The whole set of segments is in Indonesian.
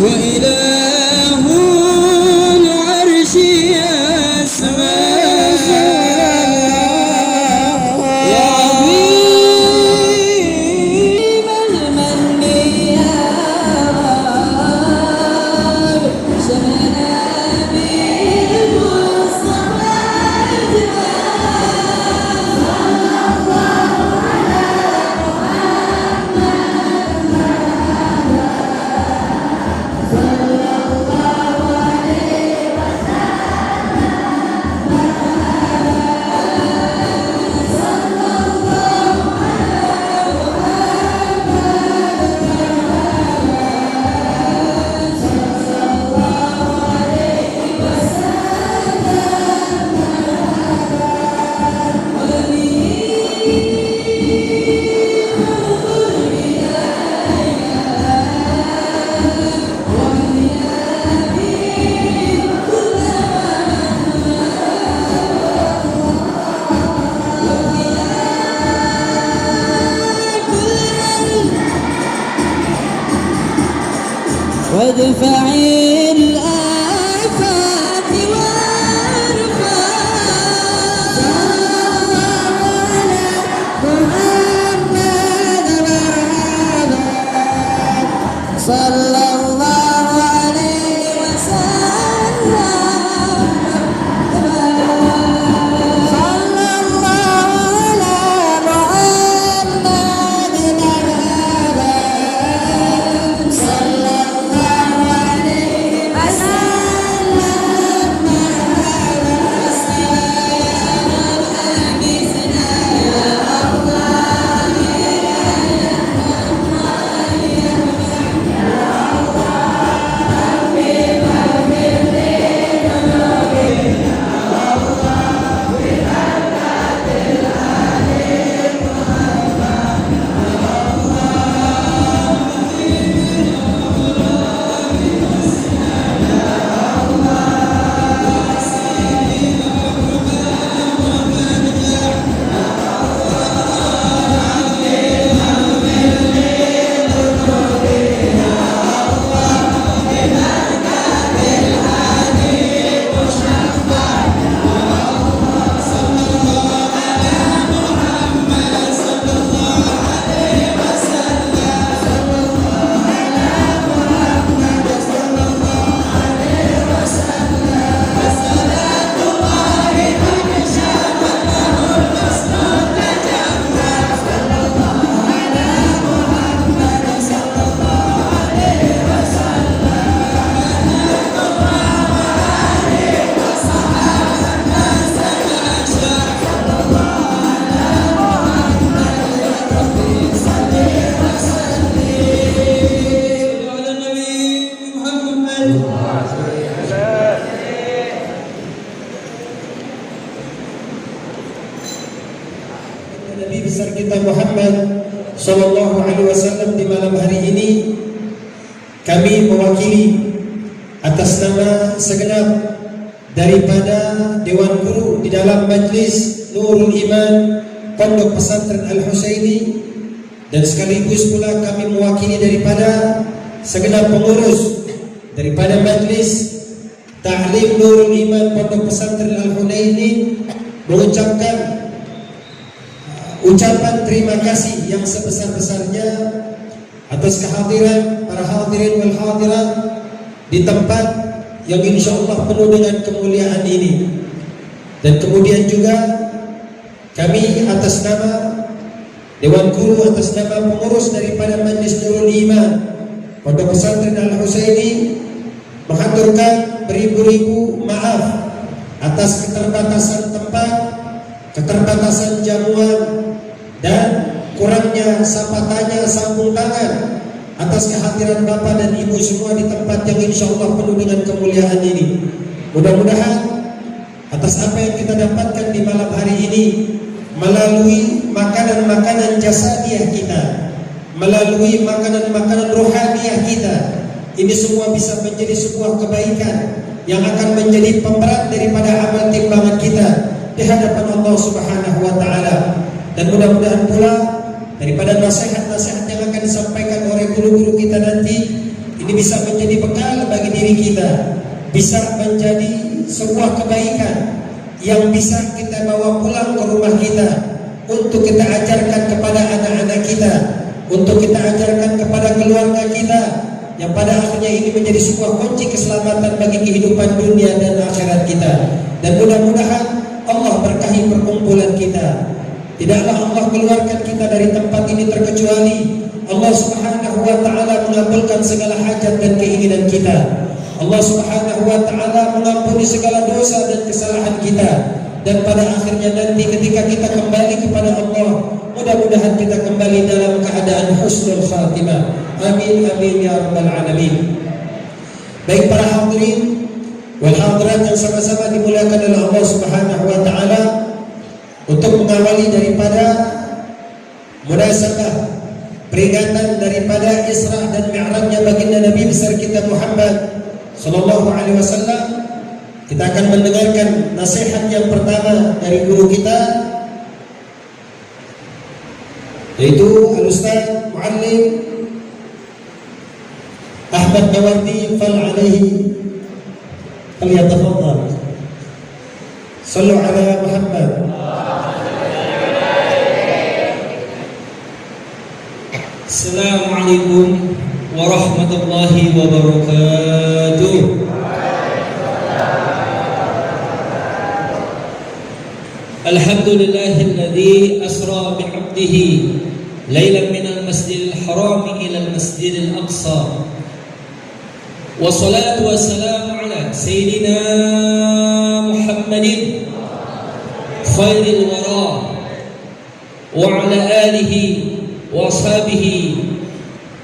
وإله العرش يسمع يا عظيم المن يا رب شمنا بالمصطفى وادفع الآفات وارفع صلى الله عليه وسلم صلى الله على محمد صلى الله عليه وسلم Nabi besar kita Muhammad Sallallahu Alaihi Wasallam di malam hari ini kami mewakili atas nama segenap daripada Dewan Guru di dalam Majlis Nurul Iman Pondok Pesantren Al-Husaini, dan sekaligus pula kami mewakili daripada segenap pengurus daripada Majlis Ta'lim Nurul Iman Pondok Pesantren Al-Husaini mengucapkan ucapan terima kasih yang sebesar-besarnya atas kehadiran para hadirin wal hadirat di tempat yang insyaallah penuh dengan kemuliaan ini. Dan kemudian juga kami atas nama Dewan Guru, atas nama pengurus daripada Majlis Nurul Iman Pondok Pesantren Al-Husaini mengaturkan beribu-ribu maaf atas keterbatasan tempat, keterbatasan jamuan, dan kurangnya sapa tanya sambung tangan atas kehadiran Bapak dan Ibu semua di tempat yang insyaallah penuh dengan kemuliaan ini. Mudah-mudahan atas apa yang kita dapatkan di malam hari ini melalui makanan-makanan jasadiah kita, melalui makanan-makanan rohaniah kita, ini semua bisa menjadi sebuah kebaikan yang akan menjadi pemberat daripada amal timbangan kita di hadapan Allah Subhanahu wa taala. Dan mudah-mudahan pula daripada nasihat-nasihat yang akan disampaikan oleh guru-guru kita nanti, Ini bisa menjadi bekal bagi diri kita, bisa menjadi sebuah kebaikan yang bisa kita bawa pulang ke rumah kita untuk kita ajarkan kepada anak-anak kita, untuk kita ajarkan kepada keluarga kita, yang pada akhirnya ini menjadi sebuah kunci keselamatan bagi kehidupan dunia dan akhirat kita. Dan mudah-mudahan Allah berkahi perkumpulan kita. Tidaklah Allah keluarkan kita dari tempat ini terkecuali Allah Subhanahu wa ta'ala mengabulkan segala hajat dan keinginan kita. Allah Subhanahu wa ta'ala mengampuni segala dosa dan kesalahan kita. Dan pada akhirnya nanti ketika kita kembali kepada Allah, mudah-mudahan kita kembali dalam keadaan husnul khatimah. Amin amin ya rabbal alamin. Baik para hadirin wal hadirat yang sama-sama dimuliakan oleh Allah Subhanahu wa ta'ala, untuk mengawali daripada munasabah peringatan daripada Isra dan Mi'rajnya baginda Nabi besar kita Muhammad sallallahu alaihi wasallam, kita akan mendengarkan nasihat yang pertama dari guru kita, yaitu Al-Ustaz Muallim Ahmad Nawardi fal alaihi falyatafaddal. Sallu ala Muhammad. Assalamualaikum warahmatullahi wabarakatuh. Alhamdulillahilladzi asra bi'abdihi laylan minal masjidil haram ilal masjidil aqsa. Wassalatu wassalamu ala sayyidina Muhammadin khairil wara wa ala alihi wa ashabihi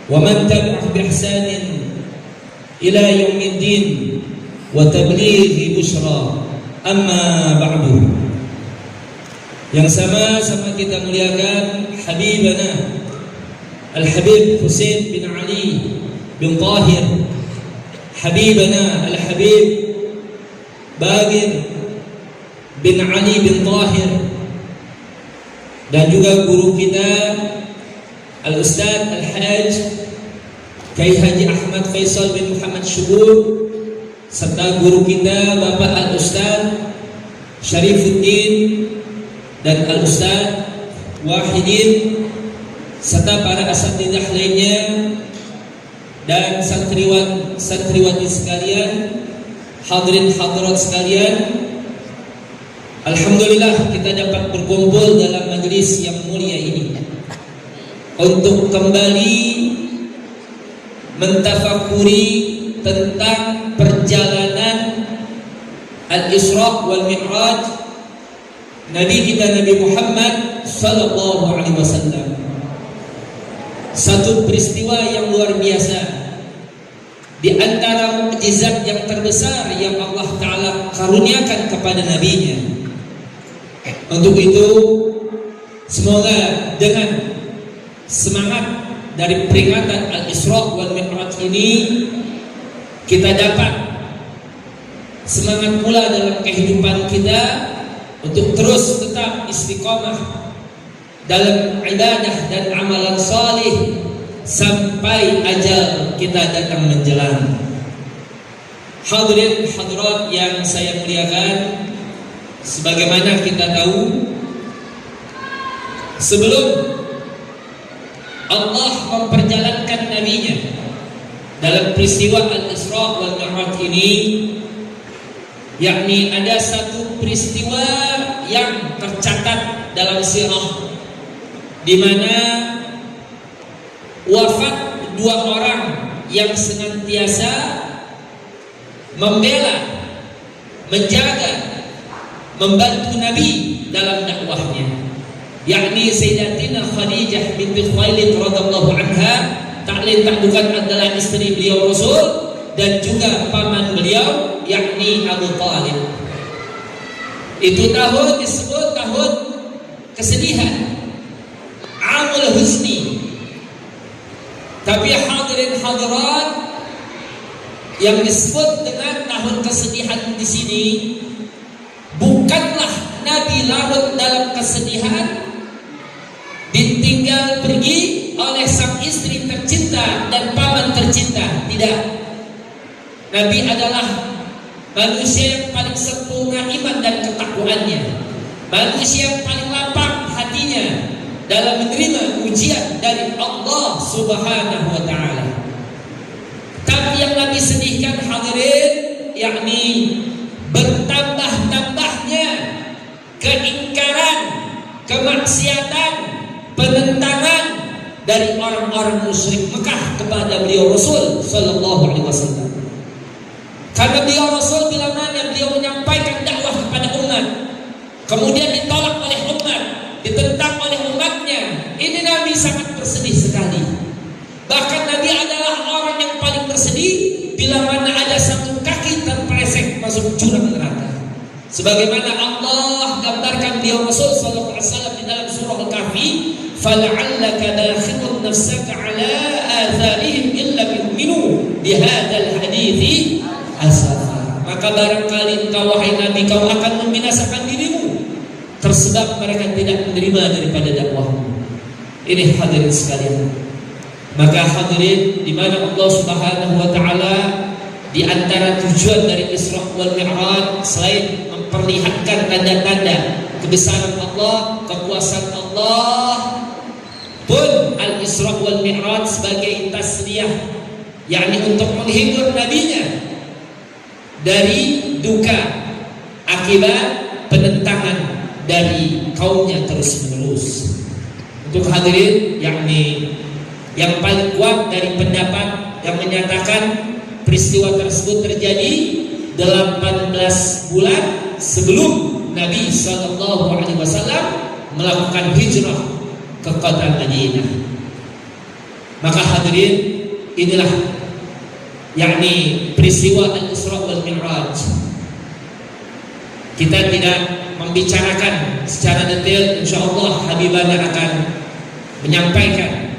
wa man tabi'ah bi ihsanin ila yaumiddin wa tablighi busyra. Amma ba'du. Yang sama-sama kita muliakan Habibana Al-Habib Husain bin Ali bin Tahir, Habibana Al-Habib Bagir bin Ali bin Tahir, dan juga guru kita Al-Ustaz Al-Hajj Kiai Haji Ahmad Faisal bin Muhammad Syubur, serta guru kita Bapak Al-Ustaz Syarifuddin dan Al-Ustaz Wahidin, serta para asatidzah lainnya dan santriwati sekalian, hadirin hadirat sekalian. Alhamdulillah kita dapat berkumpul dalam majlis yang mulia ini untuk kembali mentafakuri tentang perjalanan Al-Isra wal Mi'raj Nabi kita Nabi Muhammad sallallahu alaihi wasallam. Satu peristiwa yang luar biasa di antara mukjizat yang terbesar yang Allah Ta'ala karuniakan kepada nabinya. Untuk itu semoga dengan semangat dari peringatan Al-Isra wal Mi'raj ini kita dapat semangat pula dalam kehidupan kita untuk terus tetap istiqamah dalam ibadah dan amalan salih sampai ajal kita datang menjelang. Hadirin hadirat yang saya muliakan, sebagaimana kita tahu, sebelum Allah memperjalankan nabinya dalam peristiwa Al-Isra wal Mi'raj ini, yakni ada satu peristiwa yang tercatat dalam sirah, di mana wafat dua orang yang senantiasa membela, menjaga, membantu Nabi dalam dakwahnya, yakni Sayyidatina Khadijah binti Khuwailid radhiyallahu anha, tak lain tak bukan adalah istri beliau Rasul, dan juga paman beliau yakni Abu Talib. Itu tahun disebut tahun kesedihan, Amul Huzni. Tapi hadirin hadirat, yang disebut dengan tahun kesedihan di sini bukanlah Nabi larut dalam kesedihan, ditinggal pergi oleh sang istri tercinta dan paman tercinta. Tidak. Nabi adalah manusia yang paling sempurna iman dan ketakwaannya, manusia yang paling lapang hatinya dalam menerima ujian dari Allah Subhanahu wa taala. Tapi yang Nabi sedihkan hadirin, yakni bertambah-tambahnya keingkaran, kemaksiatan, penentangan dari orang-orang musyrik Mekah kepada beliau Rasul sallallahu alaihi wasallam. Karena beliau Rasul bila mana beliau menyampaikan dakwah kepada umat, kemudian ditolak oleh umat, ditentang oleh umatnya, ini Nabi sangat bersedih sekali. Bahkan Nabi adalah orang yang paling bersedih bila mana ada satu kaki terpeleset masuk jurang neraka. Sebagaimana Allah gambarkan beliau Rasul sallallahu alaihi wasallam di dalam surah Al-Kahfi, "Fala'allaka dakhilun nafsaka 'ala atharihim illa yu'minu bihadzal hadithi asafa." Maka barangkali engkau wahai Nabi, kau akan membinasakan dirimu tersebab mereka tidak menerima daripada dakwahmu. Ini hadirin sekalian. Maka hadirin, di mana Allah Subhanahu wa taala di antara tujuan dari Isra wal Mi'raj selain memperlihatkan tanda-tanda kebesaran Allah, kekuasaan Allah, pun Al-Isra wal Mi'raj sebagai tasliyah, yakni untuk menghibur nabinya dari duka akibat penentangan dari kaumnya terus-menerus. Untuk hadirin, yakni yang paling kuat dari pendapat yang menyatakan peristiwa tersebut terjadi 18 bulan sebelum Nabi sallallahu alaihi wasallam melakukan hijrah ke kota Madinah. Maka hadirin, inilah yakni peristiwa Al-Isra wal Mi'raj. Kita tidak membicarakan secara detail, insyaallah Habibana akan menyampaikan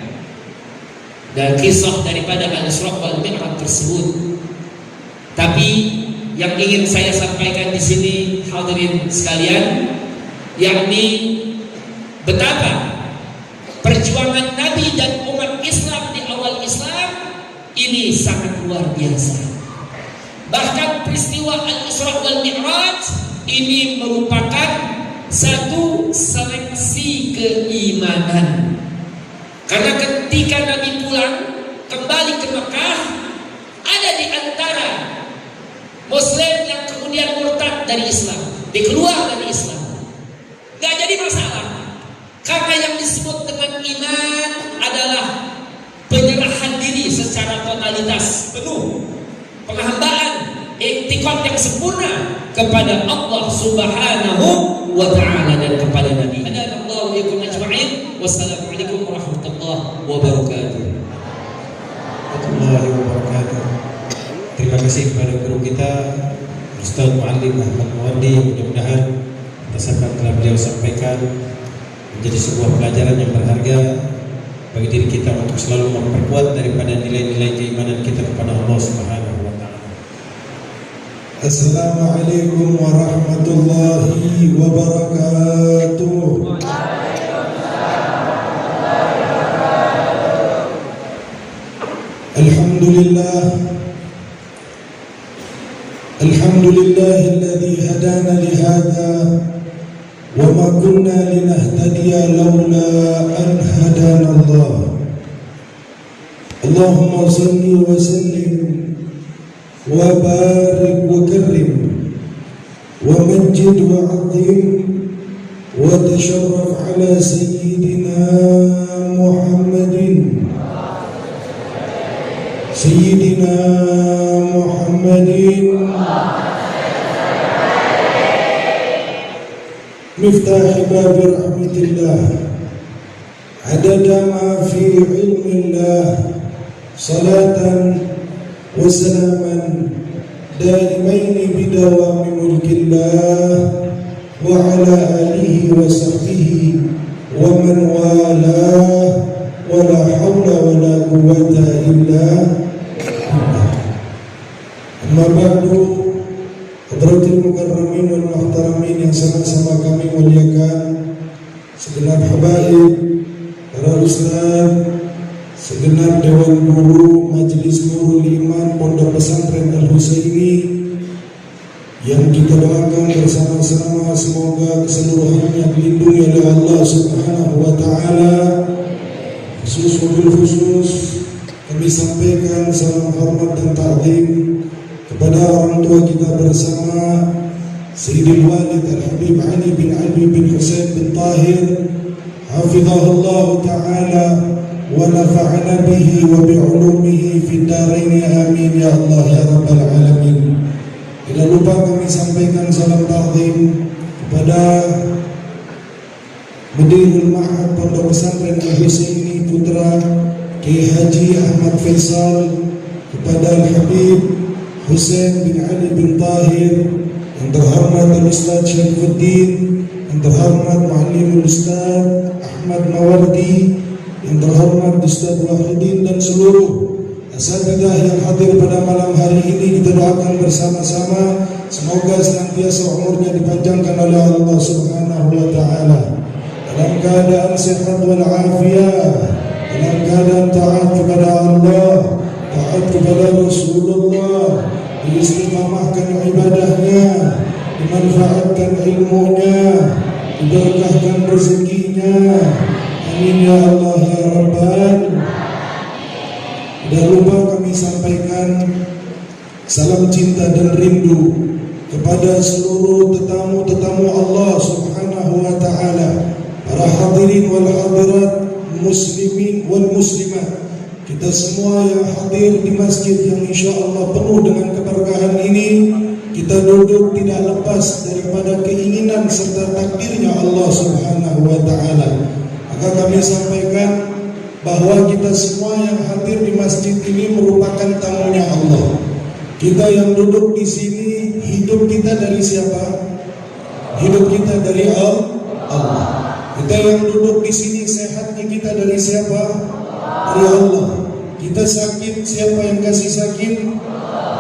dan kisah daripada Al-Isra wal Mi'raj tersebut. Tapi yang ingin saya sampaikan di sini hadirin sekalian, yakni betapa perjuangan Nabi dan umat Islam di awal Islam ini sangat luar biasa. Bahkan peristiwa Al-Isra wal Mi'raj ini merupakan satu seleksi keimanan. Karena ketika Nabi pulang kembali ke Mekah, ada di antara Muslim yang kemudian murtad dari Islam, dikeluar dari Islam. Gak jadi masalah, karena yang disebut dengan iman adalah penyerahan diri secara totalitas penuh, penghambaan, iktikad yang sempurna kepada Allah Subhanahu wa taala dan kepada Nabi. Hadanallahu iyakum ajma'in. Wassalamualaikum warahmatullahi wabarakatuh. Warahmatullahi wabarakatuh. Terima kasih kepada guru kita Ustaz Muallim Ahmad Muwardi. Mudah-mudahan atas apa yang telah beliau sampaikan menjadi sebuah pelajaran yang berharga bagi diri kita untuk selalu memperkuat daripada nilai-nilai keimanan kita kepada Allah Subhanahu wa taala. Assalamualaikum warahmatullahi wabarakatuh. Alhamdulillahilladzi hadana lihada wa ma kunna linahtadiya laula an hadana Allah. Allahumma salli wa sallim wa barik wa karrim wa majid wa azim wa tasharraf ala sayyidina Muhammadin miftah babi rahmatillah adada ma fi ilmillah salatan wa salaman daimaini bidawami mulkillah wa ala alihi wa sahbihi wa man walah wa la hawla wa la quwwata illa amma ba'du. Hadratil mukarramin wal muhtaramin yang sama-sama kami muliakan, segenap habaib, para ustaz, segenap Dewan Guru Majelis Nurul Iman Pondok Pesantren Al-Husaini yang kita doakan bersama-sama semoga keseluruhannya dilindungi oleh Allah Subhanahu wa taala. Khusus kami sampaikan salam hormat dan ta'zim kepada orang tua kita bersama Sayyidil Walid Al-Habib Ali bin Ali bin Husain bin Tahir hafizahullah ta'ala wa nafa'ana bihi wa bi'ulumihi fid darain amin ya Allah ya rabbal alamin. Tidak lupa kami sampaikan salam ta'zim kepada Mudirul Ma'had Pondok Pesantren Al-Husaini Putra Kiai Haji Ahmad Faisal, kepada Al-Habib Husain bin Ali bin Tahir, yang terhormat Al-Ustaz Syarifuddin, yang terhormat Muallimul Ustaz Ahmad Mawardi, yang terhormat Ustaz Wahidin, dan seluruh asatidzah yang hadir pada malam hari ini. Kita doakan bersama-sama semoga senantiasa umurnya dipanjangkan oleh Allah Subhanahu wa taala dalam keadaan sehat wal afiyah, dalam keadaan taat kepada Allah, taat kepada Rasulullah, diistiqamahkan ibadahnya, dimanfaatkan ilmunya, diberkahkan rezekinya. Amin ya Allah ya Rabbal. Dan lupa kami sampaikan salam cinta dan rindu kepada seluruh tetamu-tetamu Allah Subhanahu wa taala, para hadirin wal hadirat, muslimin wal muslimat, kita semua yang hadir di masjid yang insya Allah penuh dengan keberkahan ini. Kita duduk tidak lepas daripada keinginan serta takdirnya Allah Subhanahu wa taala. Maka kami sampaikan bahwa kita semua yang hadir di masjid ini merupakan tamunya Allah. Kita yang duduk di sini, hidup kita dari siapa? Hidup kita dari Allah. Kita yang duduk di sini, sehatnya kita dari siapa? Dari Allah. Kita sakit, siapa yang kasih sakit?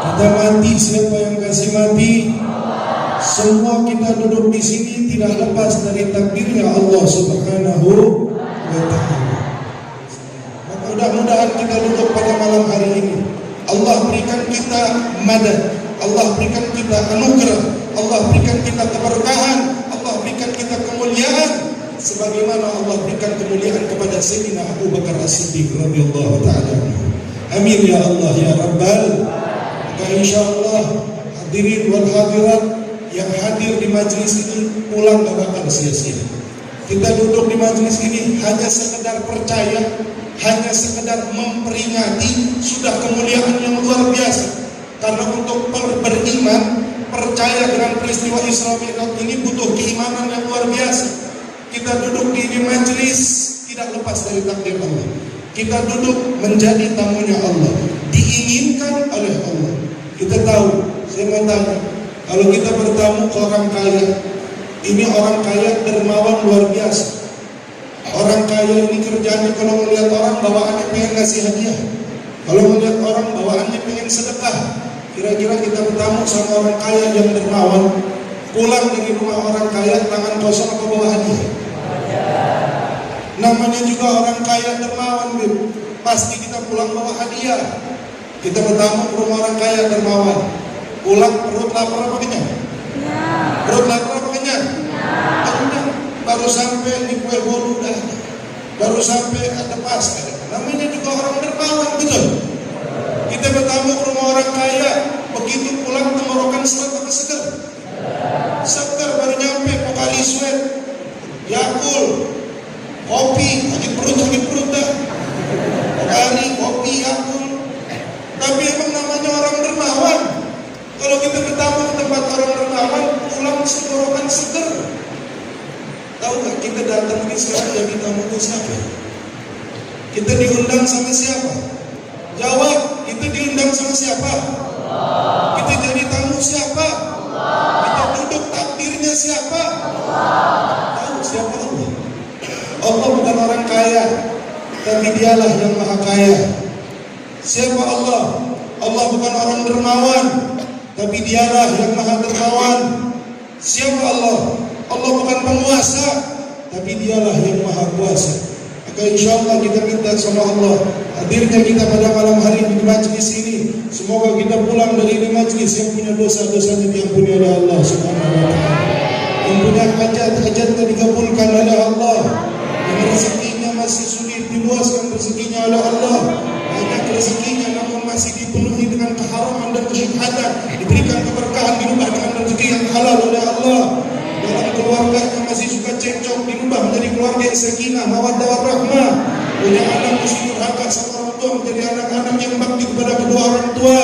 Kita mati, siapa yang kasih mati? Semua kita duduk di sini tidak lepas dari takdirnya Allah Subhanahu wa taala. Mudah-mudahan kita duduk pada malam hari ini, Allah berikan kita madad, Allah berikan kita anugerah, Allah berikan kita keberkahan, Allah berikan kita kemuliaan, sebagaimana Allah berikan kemuliaan kepada Sayyidina Abu Bakar As-Siddiq radhiyallahu ta'ala. Amin ya Allah ya Rabbal. Maka insyaallah hadirin wal hadirat yang hadir di majlis ini pulang gak bakal sia-sia. Kita duduk di majlis ini hanya sekedar percaya, hanya sekedar memperingati, sudah kemuliaan yang luar biasa. Karena untuk beriman, percaya dengan peristiwa Isra Mi'raj ini butuh keimanan yang luar biasa. Kita duduk di majlis tidak lepas dari takdir Allah. Kita duduk menjadi tamunya Allah, diinginkan oleh Allah. Kita tahu, saya mau tanya, kalau kita bertamu ke orang kaya, ini orang kaya dermawan luar biasa. Orang kaya ini kerjanya kalau melihat orang bawaannya pengen ngasih hadiah, kalau melihat orang bawaannya pengen sedekah. Kira-kira kita bertamu sama orang kaya yang dermawan, pulang dari rumah orang kaya tangan kosong atau bawa hadiah? Namanya juga orang kaya dermawan, pasti kita pulang bawa hadiah. Kita bertamu ke rumah orang kaya dermawan, pulang perut lapar apa kenyang? Perut lapar apa kenyang? Baru sampai di kue bolu dah, baru sampai ada pasta. Namanya juga orang dermawan, betul. Kita bertamu ke rumah orang kaya, begitu pulang tenggorokan seret apa seger? Seger. Baru nyampe Pokari Sweat, Yakul, kopi, sakit perut dah. Pokari, kopi, Yakul. Tapi emang namanya orang dermawan. Kalau kita bertamu ke tempat orang dermawan, pulang tenggorokan seger. Tahu nggak kita datang di sekarang jadi tamunya siapa? Kita diundang sama siapa? Jawab, kita diundang sama siapa? Kita jadi tamu siapa? Kita duduk takdirnya siapa? Tahu siapa Allah? Allah bukan orang kaya, tapi dialah yang maha kaya. Siapa Allah? Allah bukan orang dermawan, tapi dialah yang maha dermawan. Siapa Allah? Allah bukan penguasa, tapi dialah yang maha kuasa. Maka insya Allah kita minta sama Allah, hadirnya kita pada malam hari di majlis ini, semoga kita pulang dari ini majlis yang punya dosa-dosanya diampuni oleh Allah Subhanahu wa Ta'ala, yang punya hajat-hajatnya dikabulkan oleh Allah, yang rezekinya masih sulit diluaskan rezekinya oleh Allah, banyak rezekinya namun masih dipenuhi dengan keharaman dan kesyubhatan, diberikan keberkahan dirubah dengan rezeki yang halal oleh Allah. Dalam keluarganya masih suka cekcok dirubah menjadi keluarga yang sakinah, mawaddah warahmah. Punya anak mesti durhaka sama orang tua menjadi anak-anak yang bakti kepada kedua orang tua,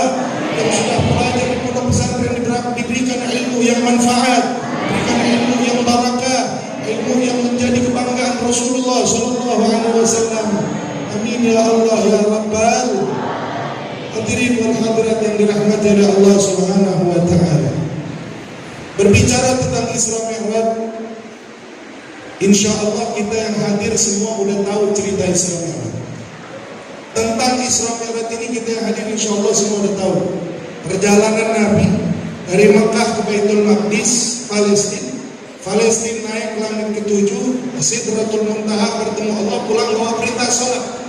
yang sudah belajar di pondok pesantren diberikan ilmu yang manfaat, diberikan ilmu yang barakah, ilmu yang menjadi kebanggaan Rasulullah Sallallahu Alaihi Wasallam. Amin ya Allah ya Rabbal. Hadirin wal hadirat yang dirahmati oleh Allah Subhanahu wa Ta'ala. Berbicara tentang Isra Mi'raj, insya Allah kita yang hadir semua udah tahu cerita Isra Mi'raj. Tentang Isra Mi'raj ini kita yang hadir insya Allah semua udah tahu. Perjalanan Nabi dari Mekah ke Baitul Maqdis, Palestina naik ke langit ke-7, Sidratul Muntaha bertemu Allah, pulang bawa perintah salat.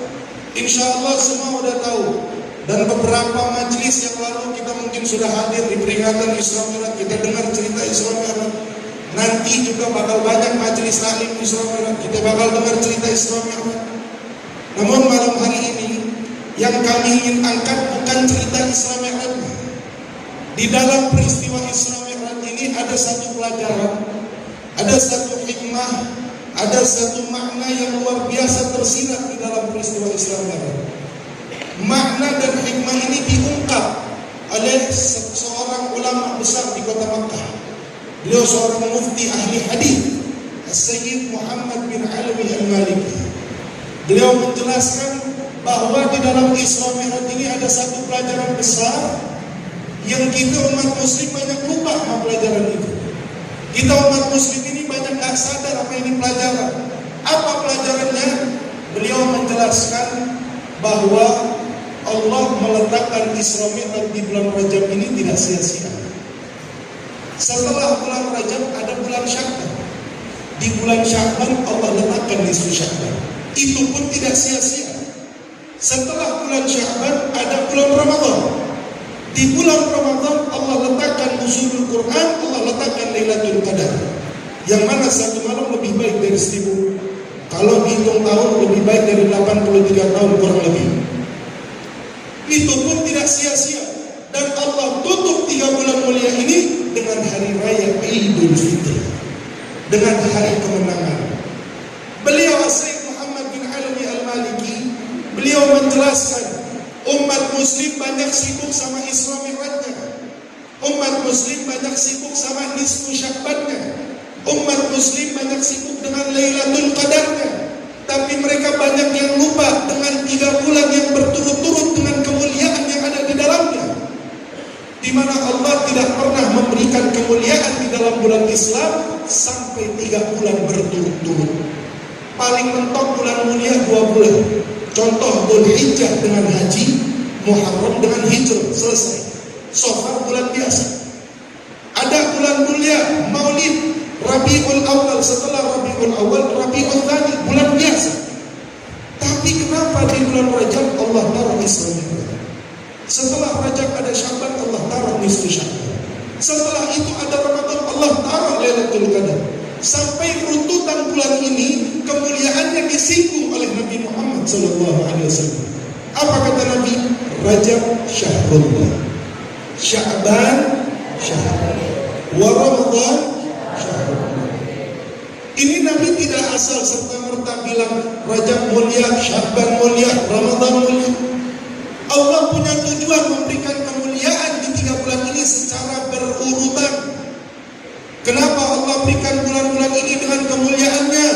Insya Allah semua udah tahu. Dan beberapa majlis yang lalu kita mungkin sudah hadir di peringatan Isra Mi'raj, kita dengar cerita Isra Mi'raj. Nanti juga bakal banyak majlis taklim Isra Mi'raj, kita bakal dengar cerita Isra Mi'raj. Namun malam hari ini yang kami ingin angkat bukan cerita Isra Mi'raj. Di dalam peristiwa Isra Mi'raj ini ada satu pelajaran, ada satu hikmah, ada satu makna yang luar biasa tersirat di dalam peristiwa Isra Mi'raj. Makna dan hikmah ini diungkap oleh seorang ulama besar di kota Makkah. Beliau seorang mufti ahli hadis, Sayyid Muhammad bin Alawi Al-Maliki. Beliau menjelaskan bahwa di dalam Isra Mi'raj ini ada satu pelajaran besar yang kita umat muslim banyak lupa sama pelajaran itu. Kita umat muslim ini banyak gak sadar apa ini pelajaran. Apa pelajarannya? Beliau menjelaskan bahwa Allah meletakkan Isra Mi'raj di bulan Rajab ini tidak sia-sia. Setelah bulan Rajab ada bulan Sya'ban. Di bulan Sya'ban Allah letakkan nisfu Sya'ban. Itu pun tidak sia-sia. Setelah bulan Sya'ban ada bulan Ramadan. Di bulan Ramadan Allah letakkan nuzulul Quran, Allah letakkan Lailatul Qadar. Yang mana satu malam lebih baik dari 1000. Kalau dihitung tahun lebih baik dari 83 tahun kurang lebih. Itu pun tidak sia-sia. Dan Allah tutup 3 bulan mulia ini dengan hari raya Idul Fitri, dengan hari kemenangan. Beliau Sayyid Muhammad bin Alawi Al-Maliki, beliau menjelaskan umat muslim banyak sibuk sama Isra Mi'rajnya, umat muslim banyak sibuk sama nisfu Sya'bannya, umat muslim banyak sibuk dengan Lailatul Qadarnya. Tapi mereka banyak yang lupa dengan 3 bulan yang berturut-turut dengan kemuliaan yang ada di dalamnya, di mana Allah tidak pernah memberikan kemuliaan di dalam bulan Islam sampai 3 bulan berturut-turut. Paling mentok bulan mulia 2 bulan. Contoh Dzulhijjah dengan haji, Muharram dengan hijrah, selesai. Safar bulan biasa. Ada bulan mulia Maulid, Rabiul Awal, setelah Rabiul Awal Rabiul Tsani, bulan biasa. Tapi kenapa di bulan Rajab Allah taruh Isra Mi'raj? Setelah Rajab ada Sya'ban, Allah taruh nisfu Sya'ban. Setelah itu ada Ramadan, Allah taruh Lailatul Qadar. Sampai runtutan bulan ini kemuliaannya disinggung oleh Nabi Muhammad SAW. Apa kata Nabi? Rajab syahrullah, Sya'ban syahrullah, wa Ramadan syahrullah. Ini Nabi tidak asal serta-merta bilang Rajab mulia, Sya'ban mulia, Ramadan mulia. Allah punya tujuan memberikan kemuliaan di 3 bulan ini secara berurutan. Kenapa Allah berikan bulan-bulan ini dengan kemuliaannya?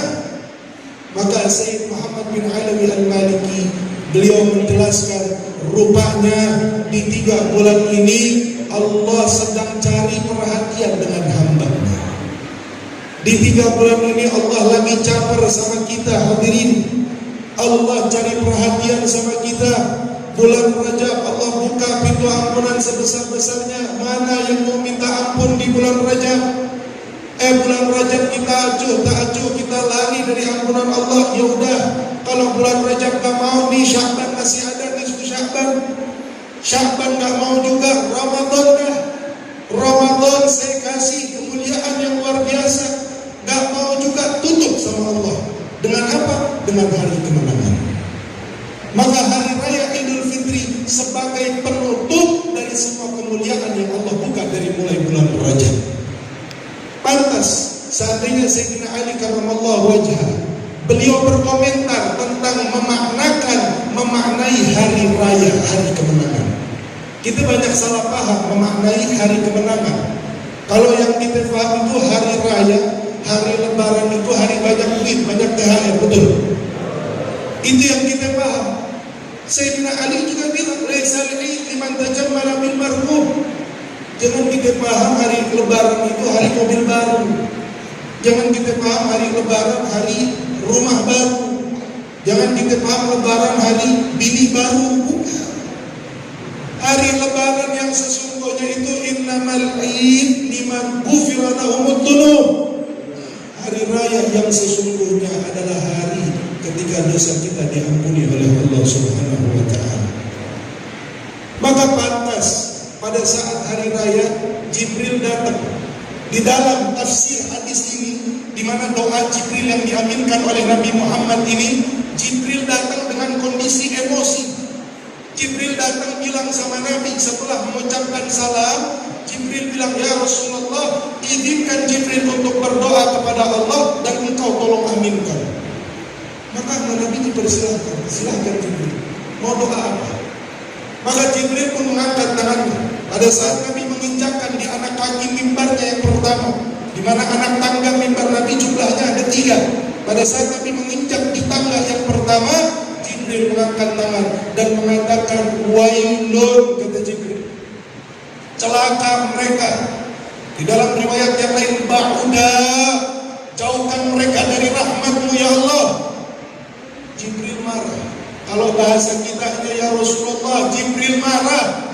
Maka Sayyid Muhammad bin Alawi Al-Maliki, beliau menjelaskan rupanya di 3 bulan ini Allah sedang cari perhatian dengan hamba-Nya. Di 3 bulan ini Allah lagi caper sama kita, hadirin. Allah cari perhatian sama kita. Bulan Rajab Allah buka pintu ampunan sebesar-besarnya. Mana yang mau minta ampun di bulan Rajab? bulan Rajab kita acuh kita lari dari ampunan Allah. Ya udah, kalau bulan Rajab gak mau nih, Sya'ban masih ada, nisfu Sya'ban gak mau juga, Ramadan dah. Ramadan saya kasih kemuliaan yang luar biasa, gak mau juga, tutup sama Allah. Dengan apa? Dengan hari kemenangan. Maka hari raya Idul Fitri sebagai penutup dari semua kemuliaan yang Allah buka dari mulai bulan Rajab. Pantas seandainya Sayyidina Ali karramallahu wajhah, beliau berkomentar tentang memaknai hari raya, hari kemenangan. Kita banyak salah paham memaknai hari kemenangan. Kalau yang kita paham itu hari raya, hari lebaran itu hari banyak duit, banyak THR, betul? Itu yang kita paham. Sayyidina Ali juga bilang, laisa liman tajammala bil marhum. Jangan kita paham hari lebaran itu hari mobil baru. Jangan kita paham hari lebaran hari rumah baru. Jangan kita paham lebaran hari bini baru. Bukan. Hari lebaran yang sesungguhnya itu innamal id liman ghufira lahumud dzunub. Hari raya yang sesungguhnya adalah hari ketika dosa kita diampuni oleh Allah Subhanahu wa taala. Maka pantas pada saat hari raya Jibril datang. Di dalam tafsir hadis ini, di mana doa Jibril yang diaminkan oleh Nabi Muhammad ini, Jibril datang dengan kondisi emosi. Jibril datang bilang sama Nabi setelah mengucapkan salam, Jibril bilang, ya Rasulullah, izinkan Jibril untuk berdoa kepada Allah dan engkau tolong aminkan. Maka Nabi dipersilahkan, silahkan Jibril, mau doa apa? Maka Jibril pun mengangkat tangannya. Pada saat Nabi menginjakkan di anak kaki mimbarnya yang pertama, di mana anak tangga mimbar Nabi jumlahnya ada 3. Pada saat Nabi menginjak di tangga yang pertama, Jibril mengangkat tangan dan mengatakan, wailun, kata Jibril, celaka mereka. Di dalam riwayat yang lain, ba'uda, jauhkan mereka dari rahmat-Mu ya Allah. Jibril marah. Kalau bahasa kita ya Rasulullah, Jibril marah,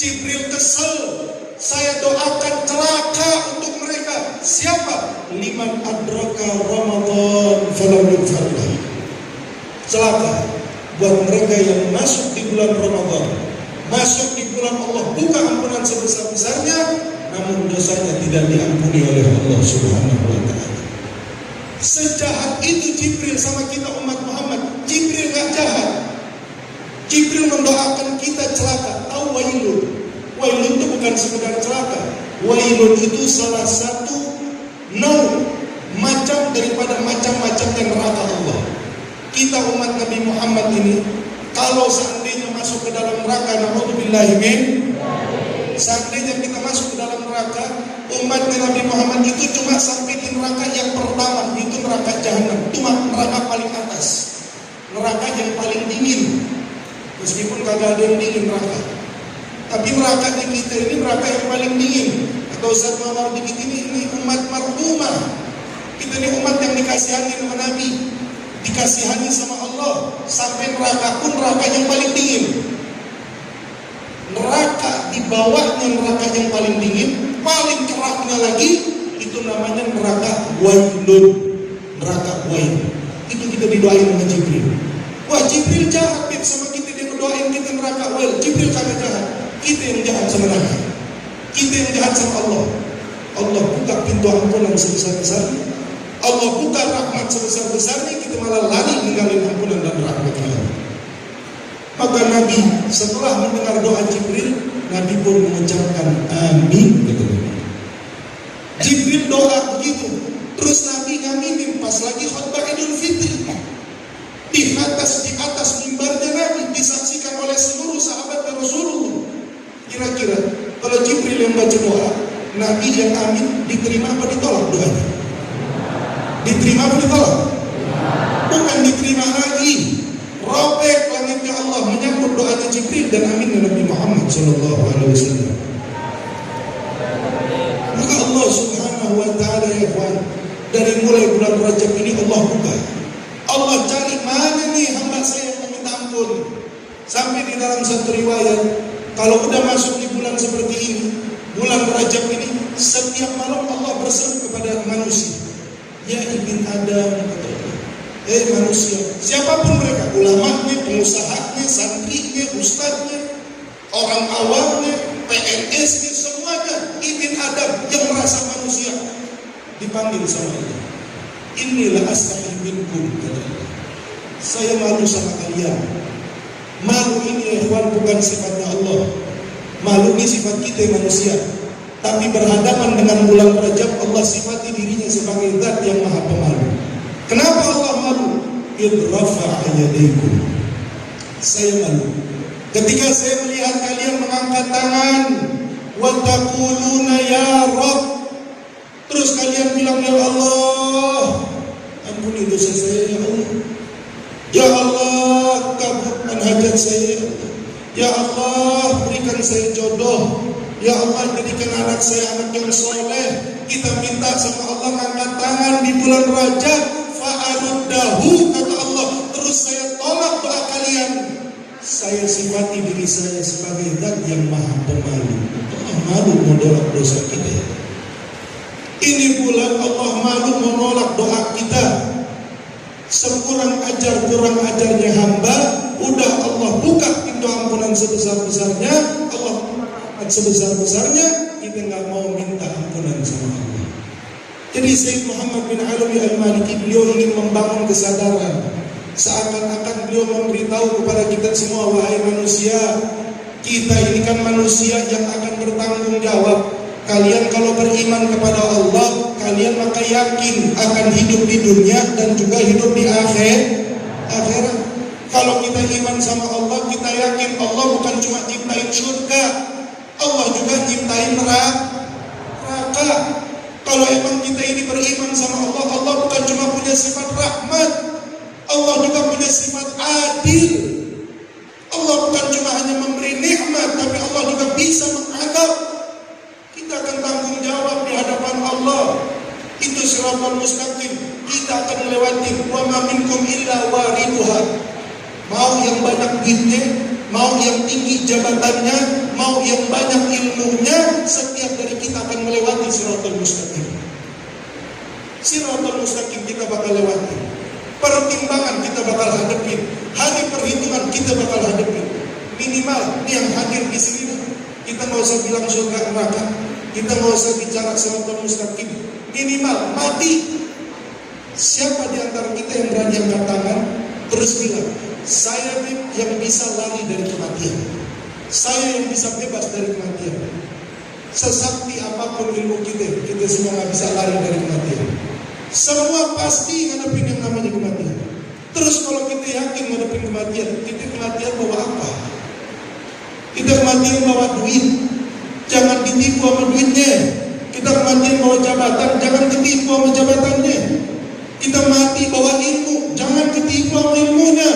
Jibril kesel. Saya doakan celaka untuk mereka. Siapa? Liman adraka Ramadan falam yughfarlah. Celaka buat mereka yang masuk di bulan Ramadan, masuk di bulan Allah, buka ampunan sebesar-besarnya, namun dosanya tidak diampuni oleh Allah Subhanahu wa taala. Sejahat itu Jibril sama kita umat Muhammad. Jibril gak jahat. Jibril mendoakan kita celaka. Tahu wailun? Wailun itu bukan sekedar celaka. Wailun itu salah satu macam daripada macam-macamnya neraka Allah. Kita umat Nabi Muhammad ini, kalau seandainya masuk ke dalam neraka, na'udzubillahi min, seandainya kita masuk ke dalam neraka, umat Nabi Muhammad itu cuma sampai di neraka yang pertama, itu neraka jahanam, itu neraka paling atas, neraka yang paling dingin. Meskipun kagak ada yang dingin neraka, tapi neraka di kita ini neraka yang paling dingin. Atau Ustaz Muhammad dikit ini umat marhumah. Kita ini umat yang dikasihani sama Nabi, dikasihani sama Allah, sampai neraka pun neraka yang paling dingin. Neraka di bawahnya neraka yang paling dingin, paling cerahnya lagi itu namanya neraka wailun, neraka wail. Itu kita didoain sama Jibril. Wah, Jibril jahat sama kita, dia doain kita neraka wail. Jibril kagak jahat, kita yang jahat sama neraka, kita yang jahat sama Allah. Allah buka pintu ampunan sebesar-besarnya, Allah buka rahmat sebesar-besarnya, kita malah lari ninggalin ampunan dan rahmat Allah. Maka Nabi setelah mendengar doa Jibril, Nabi pun mengucapkan amin, betul. Jibril doa begitu, terus Nabi ngaminin pas lagi khutbah Idul Fitri. Di atas mimbarnya Nabi disaksikan oleh seluruh sahabat Rasulullah. Kira-kira kalau Jibril yang baca doa, Nabi yang amin, diterima apa ditolak doanya? Diterima apa ditolak? Bukan diterima lagi. Robek langitnya Allah menyambut doanya Jibril dan amin Nabi Muhammad sallallahu alaihi wasallam. Maka Allah Subhanahu wa taala ya ikhwan, dari mulai bulan Rajab ini Allah buka. Allah cari mana nih hamba saya yang meminta ampun. Sampai di dalam satu riwayat, kalau udah masuk di bulan seperti ini, bulan Rajab ini, setiap malam Allah berseru kepada manusia, ya ibn Adam, manusia, siapapun mereka, ulamanya, pengusahanya, santrinya, ustadznya, orang awamnya, PNS-nya, semuanya, ibn Adam yang merasa manusia, dipanggil sama Allah. Inilah astaghfir minkum, kata Allah. Saya malu sama kalian. Malu ini ya ikhwan bukan sifatnya Allah. Malu ini sifat kita manusia. Tapi berhadapan dengan bulan Rajab, Allah sifati dirinya sebagai zat yang maha pemalu. Kenapa Allah malu? Idrafa'a yadaykum. Saya malu ketika saya melihat kalian mengangkat tangan, wa taquluna ya Rabb, terus kalian bilang ya Allah, ampuni dosa saya ya Allah. Ya Allah, kabulkan hajat saya. Ya Allah, berikan saya jodoh. Ya Allah, jadikan anak saya anak yang soleh. Kita minta sama Allah angkat tangan di bulan Rajab. Fa'aruddahu, kata Allah. Terus saya tolak doa kalian. Saya sifati diri saya sebagai zat yang maha pemalu. Allah malu menolak dosa kita. Ini bulan Allah malu menolak doa kita. Sekurang ajarnya hamba, udah Allah buka pintu ampunan sebesar-besarnya, Allah rahmat sebesar-besarnya, kita nggak mau minta ampunan sama Allah. Jadi Sayyid Muhammad bin Alawi Al-Maliki, beliau ingin membangun kesadaran, seakan-akan beliau memberitahu kepada kita semua, wahai manusia, kita ini kan manusia yang akan bertanggung jawab. Kalian kalau beriman kepada Allah, kalian maka yakin akan hidup di dunia dan juga hidup di akhirat. Kalau kita iman sama Allah, kita yakin Allah bukan cuma ciptain surga, Allah juga ciptain neraka. Kalau emang kita ini beriman sama Allah, Allah bukan cuma punya sifat rahmat, Allah juga punya sifat adil. Allah bukan cuma hanya memberi nikmat, tapi Allah juga bisa mengadab. Kita akan tanggung jawab di hadapan Allah. Itu siratal mustaqim, kita akan melewati. Wa ma minkum illa wariduha. Mau yang banyak duitnya, mau yang tinggi jabatannya, mau yang banyak ilmunya, setiap dari kita akan melewati siratal mustaqim. Siratal mustaqim kita bakal lewati. Pertimbangan kita bakal hadapi, hari perhitungan kita bakal hadapi. Minimal yang hadir di sini, kita nggak usah bilang surga neraka, kita nggak usah bicara siratal mustaqim. Minimal mati. Siapa di antara kita yang berani angkat tangan terus bilang, saya yang bisa lari dari kematian, saya yang bisa bebas dari kematian. Sesakti apapun ilmu kita, kita semua nggak bisa lari dari kematian. Semua pasti ngadepin yang namanya kematian. Terus kalau kita yakin ngadepin kematian, kita kematian bawa apa? Kita kematian bawa duit, jangan ditipu sama duitnya. Kita kematian bawa jabatan, jangan ditipu sama jabatannya. Kita mati bawa ilmu, jangan ditipu sama ilmunya.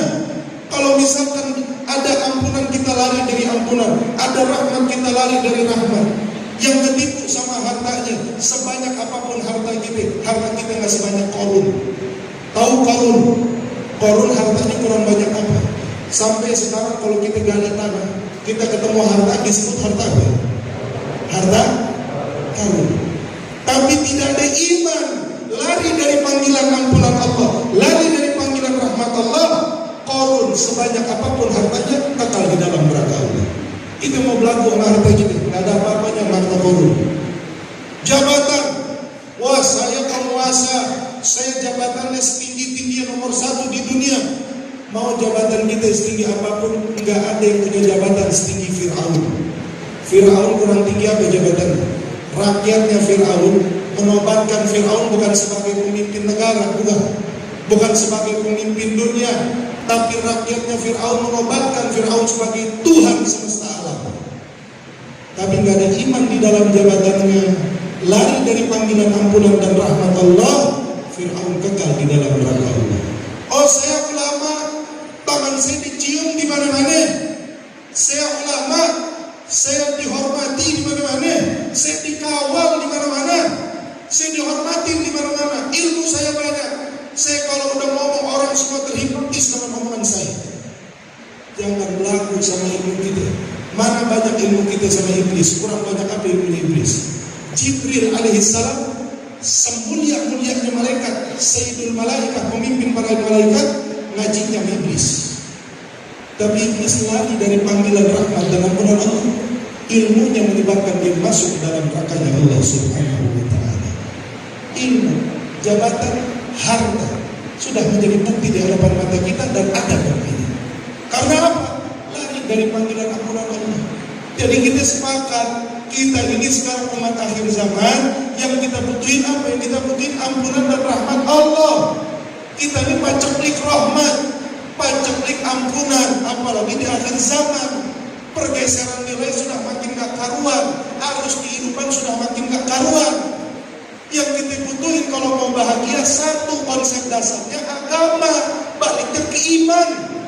Kalau misalkan ada ampunan, kita lari dari ampunan. Ada rahmat, kita lari dari rahmat. Yang ketipu sama hartanya, sebanyak apapun harta kita nggak sebanyak Qarun. Tahu Qarun? Qarun hartanya kurang banyak apa? Sampai sekarang kalau kita gali tanah, kita ketemu harta, disebut harta apa? Harta Qarun. Tapi tidak ada iman, lari dari panggilan ampunan Allah, lari dari panggilan rahmat Allah. Qarun sebanyak apapun hartanya kekal di dalam neraka Allah. Kita mau belagu sama harta kita, nggak ada apa-apanya harta Qarun. Jabatan, wah saya penguasa, saya jabatannya setinggi-tinggi nomor 1 di dunia. Mau jabatan kita setinggi apapun, nggak ada yang punya jabatan setinggi Fir'aun. Fir'aun kurang tinggi apa jabatannya? Rakyatnya Fir'aun menobatkan Fir'aun bukan sebagai pemimpin negara, bukan sebagai pemimpin dunia, tapi rakyatnya Fir'aun menobatkan Fir'aun sebagai Tuhan semesta alam. Tapi nggak ada iman di dalam jabatannya, lari dari panggilan ampunan dan rahmat Allah, Fir'aun kekal di dalam neraka Allah. Oh saya ulama, tangan saya dicium di mana-mana. Saya ulama, saya dihormati di mana-mana. Saya dikawal di mana-mana. Saya dihormati di mana-mana. Ilmu saya banyak. Saya kalau udah ngomong orang semua terhipnotis dengan omongan saya. Jangan berlaku sama ilmu kita. Mana banyak ilmu kita sama iblis, kurang banyak apa ilmu iblis. iblis. Jibril alaihissalam, semulia-mulianya malaikat, Sayyidul Malaikah, pemimpin para malaikat, ngajinya iblis. Tapi iblis lari dari panggilan rahmat dan ampunan Allah. Ilmunya menyebabkan dia masuk dalam nerakanya Allah Subhanahu wa ta'ala. Ilmu, jabatan, harta sudah menjadi bukti di hadapan mata kita dan ada buktinya. Karena apa? Lari dari panggilan ampunan Allah. Jadi kita sepakat, kita ini sekarang umat akhir zaman, yang kita butuhin apa? Yang kita butuhin ampunan dan rahmat Allah. Kita ini paceklik rahmat, paceklik ampunan, apalagi di akhir zaman. Pergeseran nilai sudah makin gak karuan, arus kehidupan sudah makin gak karuan. Yang kita butuhin kalau mau bahagia, satu konsep dasarnya agama, baliknya ke iman.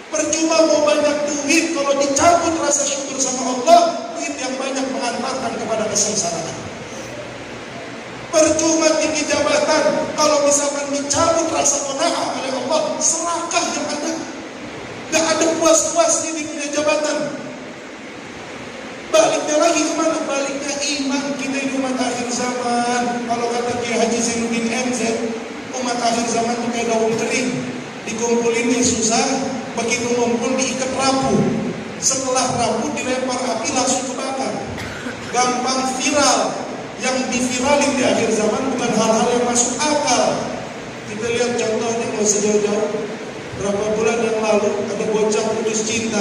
Percuma mau banyak duit kalau dicabut rasa syukur sama Allah, duit yang banyak mengantarkan kepada kesengsaraan. Percuma tinggi jabatan kalau misalkan dicabut rasa qanaah oleh Allah, serakah yang ada. Gak ada puas-puasnya di dunia jabatan. Baliknya lagi kemana? Baliknya iman kita di umat akhir zaman. Kalau kata Kiai Haji Zainuddin MZ, umat akhir zaman itu kayak daun kering, dikumpulin susah, begitu ngumpul diikat rapuh. Setelah rapuh dilempar api langsung kebakar. Gampang viral. Yang diviralin di akhir zaman bukan hal-hal yang masuk akal. Kita lihat contohnya nggak usah jauh-jauh. Berapa bulan yang lalu ada bocah putus cinta,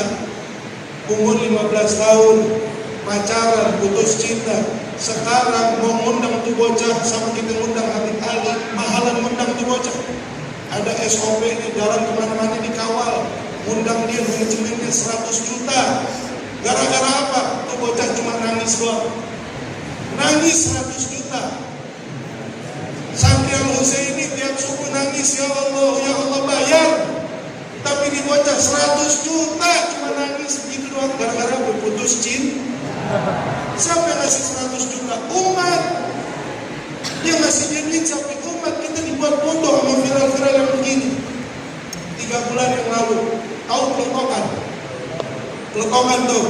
umur 15 tahun, pacaran, putus cinta. Sekarang mau ngundang tuh bocah sama kita ngundang Habib Ali, mahalan ngundang tuh bocah. Ada SOP di jalan kemana-mana dikawal, ngundang dia manajemennya 100 juta. Gara-gara apa? Tuh bocah cuma nangis doang. Nangis 100 juta. Sampai Al-Husaini tiap subuh nangis, ya Allah bayar. Tapi di bocah 100 juta cuma nangis begitu doang, gara-gara berputus cinta. Siapa yang ngasih 100 juta? Umat. Dia ngasih duit sampai umat. Kita dibuat bodoh sama viral-viral yang begini. 3 bulan yang lalu, tahu peletokan? Peletokan tuh,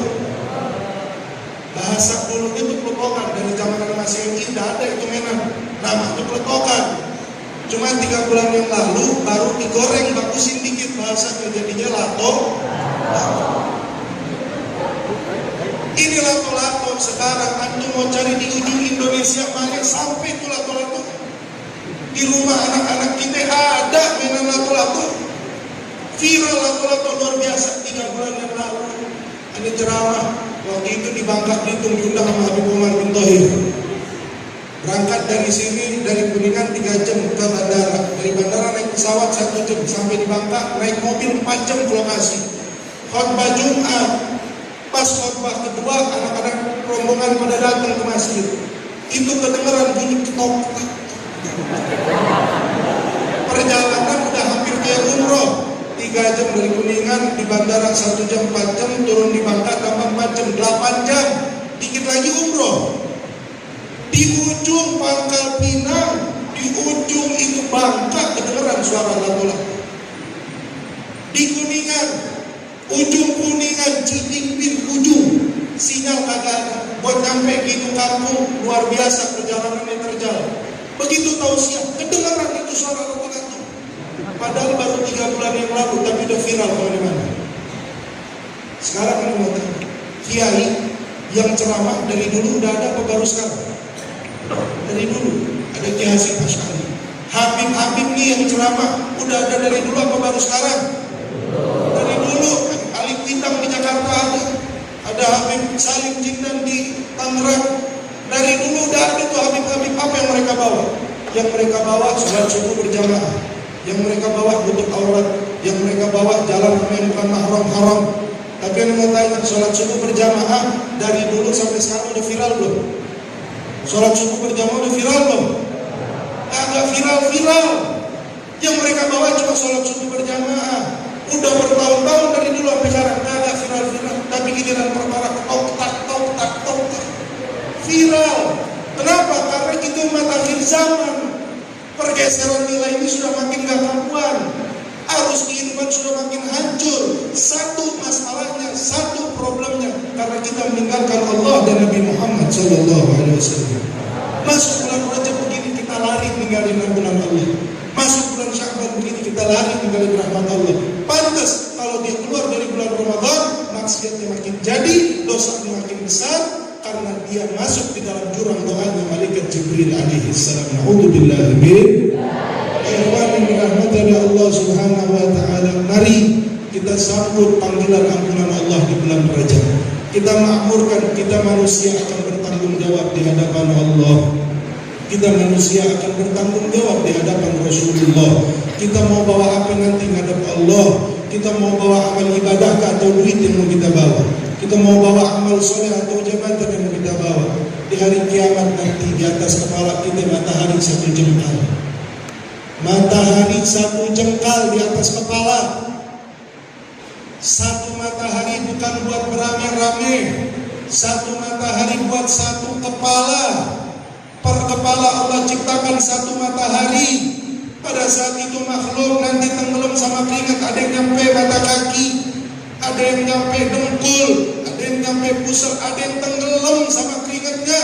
bahasa dulu itu peletokan. Dari zaman masih yang tidak ada itu mainan. Nama itu peletokan. Cuma 3 bulan yang lalu baru digoreng, bagusin dikit bahasa jadinya lato. Ini lato-lato sekarang antum mau cari di ujung Indonesia mana sampai itu lato-lato. Di rumah anak-anak kita ada mainan lato-lato. Viral lato-lato luar biasa 3 bulan yang lalu. Ada ceramah waktu itu di Bangka Belitung diundang sama Habib Umar bin Thohir. Berangkat dari sini, dari Kuningan 3 jam ke bandara. Dari bandara naik pesawat 1 jam sampai di Bangka, naik mobil 4 jam ke lokasi. Khotbah Jumat. Pas khotbah kedua, anak-anak rombongan pada datang ke masjid. Itu kedengeran bunyi ketok. Perjalanan udah hampir kayak umroh. 3 jam dari Kuningan, di bandara 1 jam 4 jam, turun di Bangka tambah 4 jam 8 jam. Dikit lagi umroh. Di ujung Pangkal Pinang, di ujung itu Bangka kedengeran suara lato-lato. Di Kuningan, ujung Kuningan, Citingpin ujung, sinyal kagak ada. Buat nyampe gitu kampung, luar biasa perjalanannya terjal. Begitu tausiah, kedengeran itu suara lato-lato. Padahal baru 3 bulan yang lalu, tapi udah viral kemana-mana. Sekarang ini mau tanya, kiai yang ceramah dari dulu udah ada apa baru sekarang? Dari dulu ada Kiai Hasyim Asy'ari. Habib-habib nih yang ceramah udah ada dari dulu apa baru sekarang? Dari dulu. Alif Bintang di Jakarta ada Habib Salim Jindan di Tangerang. Dari dulu udah ada tuh habib-habib. Apa yang mereka bawa? Yang mereka bawa sholat subuh berjamaah. Yang mereka bawa tutup aurat. Yang mereka bawa jalan yang bukan mahram haram. Tapi yang mau tanya, sholat subuh berjamaah dari dulu sampai sekarang udah viral belum? Sholat subuh berjamaah udah viral belum? Agak viral-viral. Yang mereka bawa cuma sholat subuh berjamaah. Udah bertahun-tahun dari dulu sampai sekarang agak viral-viral. Tapi giliran perkara tok-tak. Viral. Kenapa? Karena itu umat akhir zaman. Pergeseran nilai ini sudah makin gak karuan. arus kehidupan sudah makin hancur. Satu masalahnya, satu problemnya, karena kita meninggalkan Allah dan Nabi Muhammad SAW. Masuk bulan Rajab begini kita lari ninggalin ampunan Allah. Masuk bulan Sya'ban begini kita lari ninggalin rahmat Allah. Pantas kalau dia keluar dari bulan Ramadan, maksiatnya makin jadi, dosanya makin besar, karena dia masuk di dalam jurang doanya malaikat Jibril alaihi salam. Na'udzubillahi min. Ikhwan yang dirahmati oleh Allah Subhanahu wa taala, mari kita sambut panggilan ampunan Allah di bulan Rajab. Kita makmurkan, kita manusia akan bertanggung jawab di hadapan Allah. Kita manusia akan bertanggung jawab di hadapan Rasulullah. Kita mau bawa apa nanti menghadap Allah? Kita mau bawa amal ibadah atau duit yang mau kita bawa? Kita mau bawa amal soleh atau jabatan yang mau kita bawa? Di hari kiamat nanti di atas kepala kita matahari satu jengkal. Matahari satu jengkal di atas kepala. Satu matahari bukan buat beramai-ramai. Satu matahari buat satu kepala. Per kepala Allah ciptakan satu matahari. Pada saat itu makhluk nanti tenggelam sama keringat. Ada yang nyampe mata kaki, ada yang nyampe dengkul, ada yang nyampe pusat, ada yang tenggelam sama keringatnya.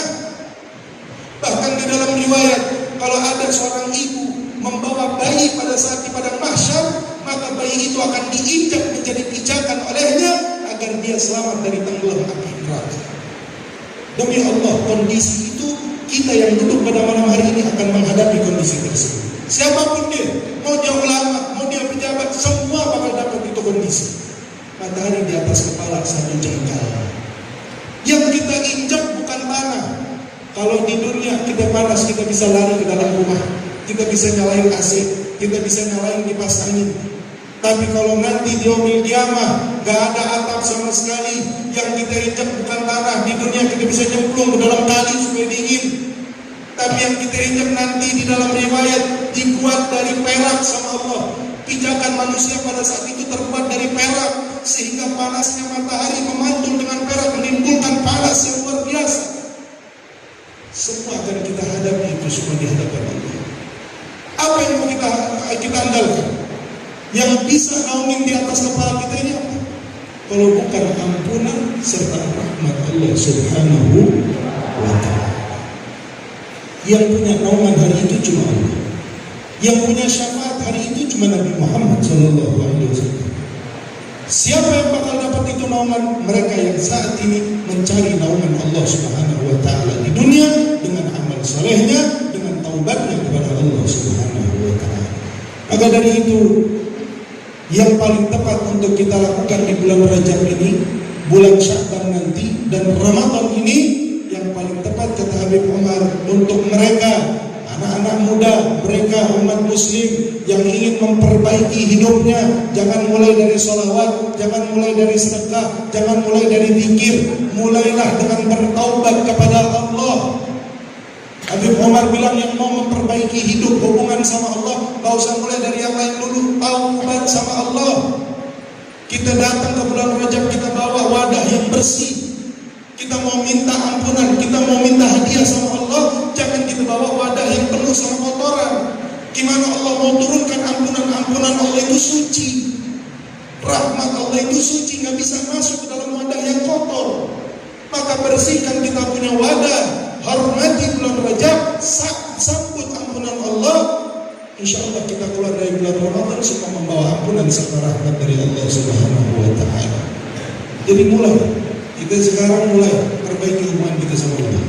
Bahkan di dalam riwayat, kalau ada seorang ibu membawa bayi pada saat di padang mahsyar, maka bayi itu akan diinjak menjadi pijakan olehnya agar dia selamat dari tenggelam api neraka. Demi Allah, kondisi itu kita yang duduk pada malam hari ini akan menghadapi kondisi tersebut. Siapapun dia, mau dia ulama, mau dia pejabat, semua bakal dapat itu kondisi. Matahari di atas kepala satu jengkal. Yang kita injak bukan tanah. Kalau di dunia kita panas, kita bisa lari ke dalam rumah, kita bisa nyalain AC, kita bisa nyalain kipas angin. Tapi kalau nanti di yaumil qiyamah gak ada atap sama sekali, yang kita injak bukan tanah. Di dunia kita bisa nyemplung ke dalam kali supaya dingin. Tapi yang kita injak nanti di dalam riwayat dibuat dari perak sama Allah. Pijakan manusia pada saat itu terbuat dari perak, sehingga panasnya matahari memantul dengan perak menimbulkan panas yang luar biasa. Semua akan kita hadapi itu semua di hadapan Allah. Apa yang mau kita andalkan? Yang bisa naungin di atas kepala kita ini apa? Kalau bukan ampunan serta rahmat Allah Subhanahu wa ta'ala. Yang punya naungan hari itu cuma Allah. Yang punya syafaat hari itu cuma Nabi Muhammad SAW. Siapa yang bakal dapat itu naungan? Mereka yang saat ini mencari naungan Allah Subhanahu wa ta'ala di dunia dengan amal solehnya, dengan taubatnya kepada Allah Subhanahu wa ta'ala. Maka dari itu, yang paling tepat untuk kita lakukan di bulan Rajab ini, bulan Sya'ban nanti, dan Ramadan ini, yang paling tepat kata Habib Umar, untuk mereka anak-anak muda, mereka umat muslim yang ingin memperbaiki hidupnya, jangan mulai dari sholawat, jangan mulai dari sedekah, jangan mulai dari zikir, mulailah dengan bertaubat kepada Allah. Habib Umar bilang yang mau memperbaiki hidup hubungan sama Allah, gak usah mulai dari yang lain dulu, taubat sama Allah. Kita datang ke bulan Rajab, kita bawa wadah yang bersih. Kita mau minta ampunan, kita mau minta hadiah sama Allah, jangan kita bawa wadah yang penuh sama kotoran. Gimana Allah mau turunkan ampunan Allah itu suci. Rahmat Allah itu suci, gak bisa masuk ke dalam wadah yang kotor. Maka bersihkan kita punya wadah, hormati bulan Rajab, sambut ampunan Allah. Insya Allah kita keluar dari bulan Ramadan semua membawa ampunan serta rahmat dari Allah Subhanahu wa ta'ala. Jadi mulai, kita sekarang mulai perbaiki hubungan kita sama Allah.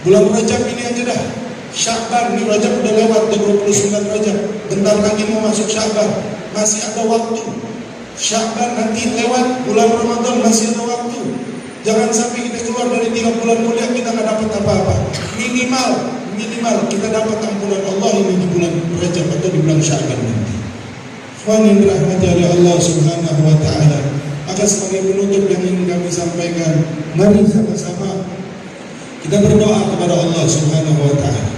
Bulan Rajab ini aja dah. Sya'ban, ini Rajab udah lewat, udah 29 Rajab. Bentar lagi mau masuk Sya'ban, masih ada waktu. Sya'ban nanti lewat, bulan Ramadan masih ada waktu. Jangan sampai kita keluar dari 3 bulan mulia kita nggak dapat apa-apa. Minimal kita dapat ampunan Allah ini di bulan Rajab atau di bulan Sya'ban nanti. Ikhwan yang dirahmati oleh Allah Subhanahu wa ta'ala. Maka sebagai penutup yang ingin kami sampaikan, mari sama-sama kita berdoa kepada Allah Subhanahu wa ta'ala.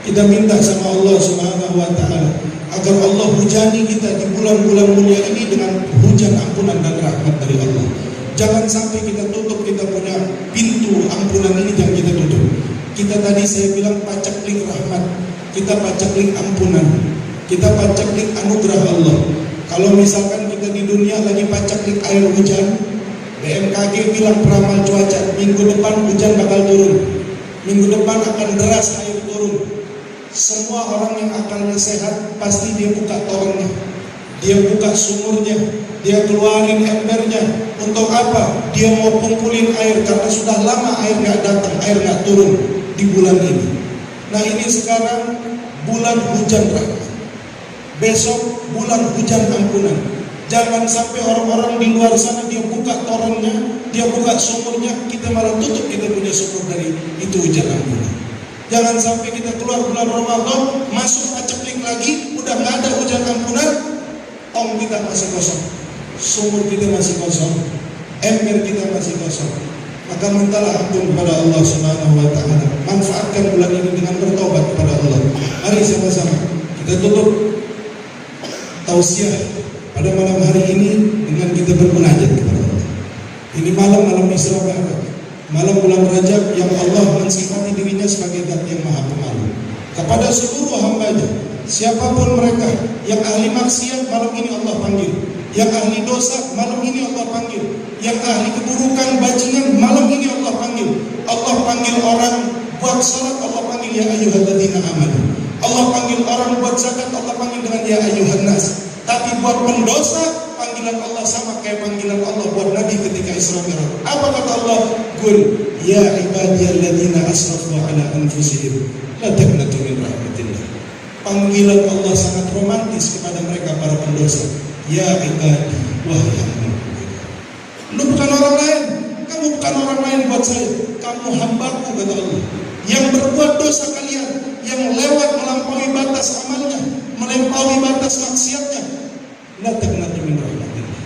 Kita minta sama Allah Subhanahu wa ta'ala agar Allah hujani kita di bulan-bulan mulia ini dengan hujan ampunan dan rahmat dari Allah. Jangan sampai kita tutup kita punya pintu ampunan ini, jangan kita tutup. Kita tadi saya bilang pacaklik rahmat, kita pacaklik ampunan, kita pacaklik anugerah Allah. Kalau misalkan kita di dunia lagi pacaklik air hujan, BMKG bilang peramal cuaca, minggu depan hujan bakal turun, minggu depan akan deras air turun. Semua orang yang akalnya sehat pasti dia buka torennya, dia buka sumurnya, dia keluarin embernya. Untuk apa? Dia mau kumpulin air karena sudah lama air nggak datang, air nggak turun di bulan ini. Nah ini sekarang bulan hujan rahmat, besok bulan hujan ampunan. Jangan sampai orang-orang di luar sana dia buka torennya, dia buka sumurnya, kita malah tutup kita punya sumur dari itu hujan ampunan. Jangan sampai kita keluar bulan Ramadan, masuk paceklik lagi, udah nggak ada hujan ampunan, tong kita masih kosong, sumur kita masih kosong, ember kita masih kosong. Maka mintalah ampun kepada Allah Subhanahu wa taala. Manfaatkan bulan ini dengan bertobat kepada Allah. Mari sama-sama kita tutup tausiah pada malam hari ini dengan kita bermunajat kepada Allah. Ini malam Isra Mi'raj, malam bulan Rajab yang Allah mensifati dirinya sebagai Zat yang Maha Pemalu. Kepada seluruh hambanya, siapapun mereka yang ahli maksiat, malam ini Allah panggil. Yang ahli dosa, malam ini Allah panggil. Yang ahli keburukan, bajingan, malam ini Allah panggil. Allah panggil orang buat salat, Allah panggil ya ayyuhalladzina amanu. Allah panggil orang buat zakat, Allah panggil dengan ya ayyuhan nas. Tapi buat pendosa, panggilan Allah sama kayak panggilan Allah buat Nabi ketika Isra Mi'raj. Apa kata Allah? Qul ya ibadiyalladzina asrafu ala anfusihim la taqnatu min rahmatillah. Panggilan Allah sangat romantis kepada mereka para pendosa. Ya ibadi, wahai hamba. Lu bukan orang lain, kamu bukan orang lain buat saya. Kamu hambaku kata Allah. Yang berbuat dosa kalian, yang lewat melampaui batas amalnya, melampaui batas maksiatnya, la taqnatu min rahmatillah.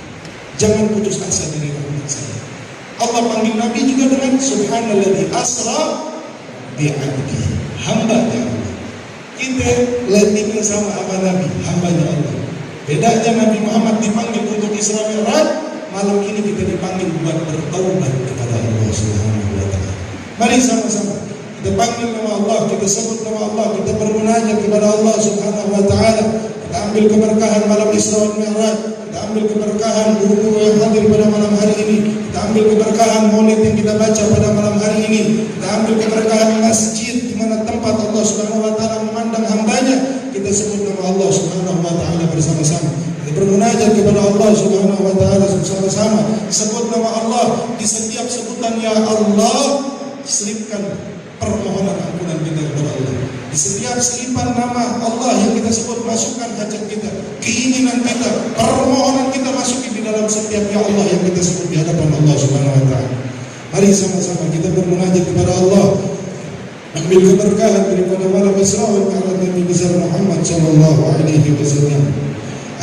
Jangan putus asa dari rahmat saya. Allah panggil Nabi juga dengan subhanalladzi asra bi'abdi, hamba-Nya Allah. Kita landingnya sama Nabi, hambanya Allah. Bedanya Nabi Muhammad dipanggil untuk Isra Mi'raj, malam ini kita dipanggil buat bertaubat kepada Allah Subhanahu wa taala. Mari sama-sama kita panggil nama Allah, kita sebut nama Allah, kita bermunajat kepada Allah Subhanahu wa taala. Kita ambil keberkahan malam Isra Mi'raj, kita ambil keberkahan guru-guru yang hadir pada malam hari ini, kita ambil keberkahan maulid yang kita baca pada malam hari ini, kita ambil keberkahan masjid di mana tempat Allah Subhanahu wa taala memandang hambanya. Kita sebut nama Allah Subhanahu wa taala bersama-sama. Kita bermunajat kepada Allah Subhanahu wa taala bersama-sama. Sebut nama Allah, di setiap sebutan ya Allah selipkan permohonan ampunan kita kepada Allah. Di setiap selipan nama Allah yang kita sebut, masukkan hajat kita, keinginan kita, permohonan kita masukin di dalam setiap ya Allah yang kita sebut di hadapan Allah Subhanahu wa taala. Mari sama-sama kita bermunajat kepada Allah. Ambil keberkahan daripada malam Isra wal Mi'raj Nabi besar Muhammad sallallahu alaihi wasallam.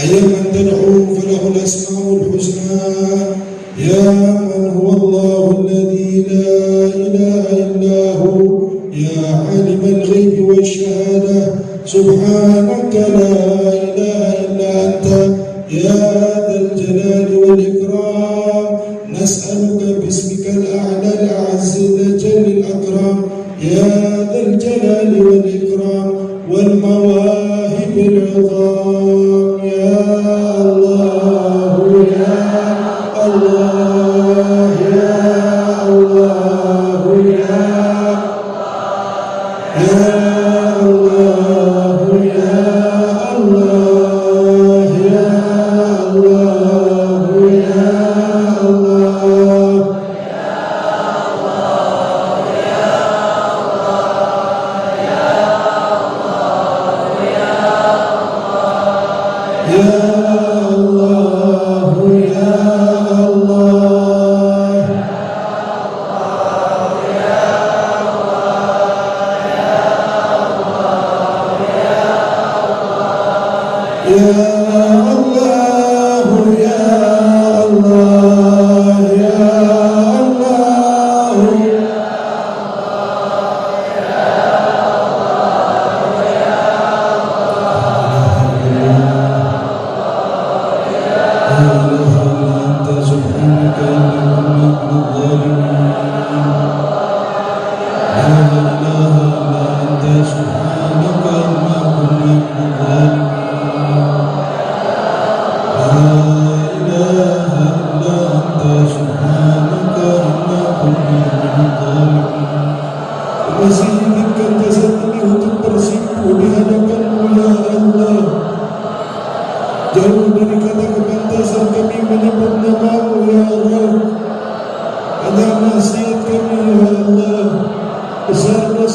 Ayyaman tad'u falahul asmaul husna. Ya man huwa Allahu alladhi la ilaha illa hu. Ya alimul ghaibi wasyhadah. Subhanaka la ilaha illa anta. Ya dzal jalali wal ikram. Nas'aluka bismikal a'la al-'azz al-jall al-akram. يا ذا الجلال والإكرام والمواهب العظام يا الله يا الله يا الله يا الله يا الله يا الله يا الله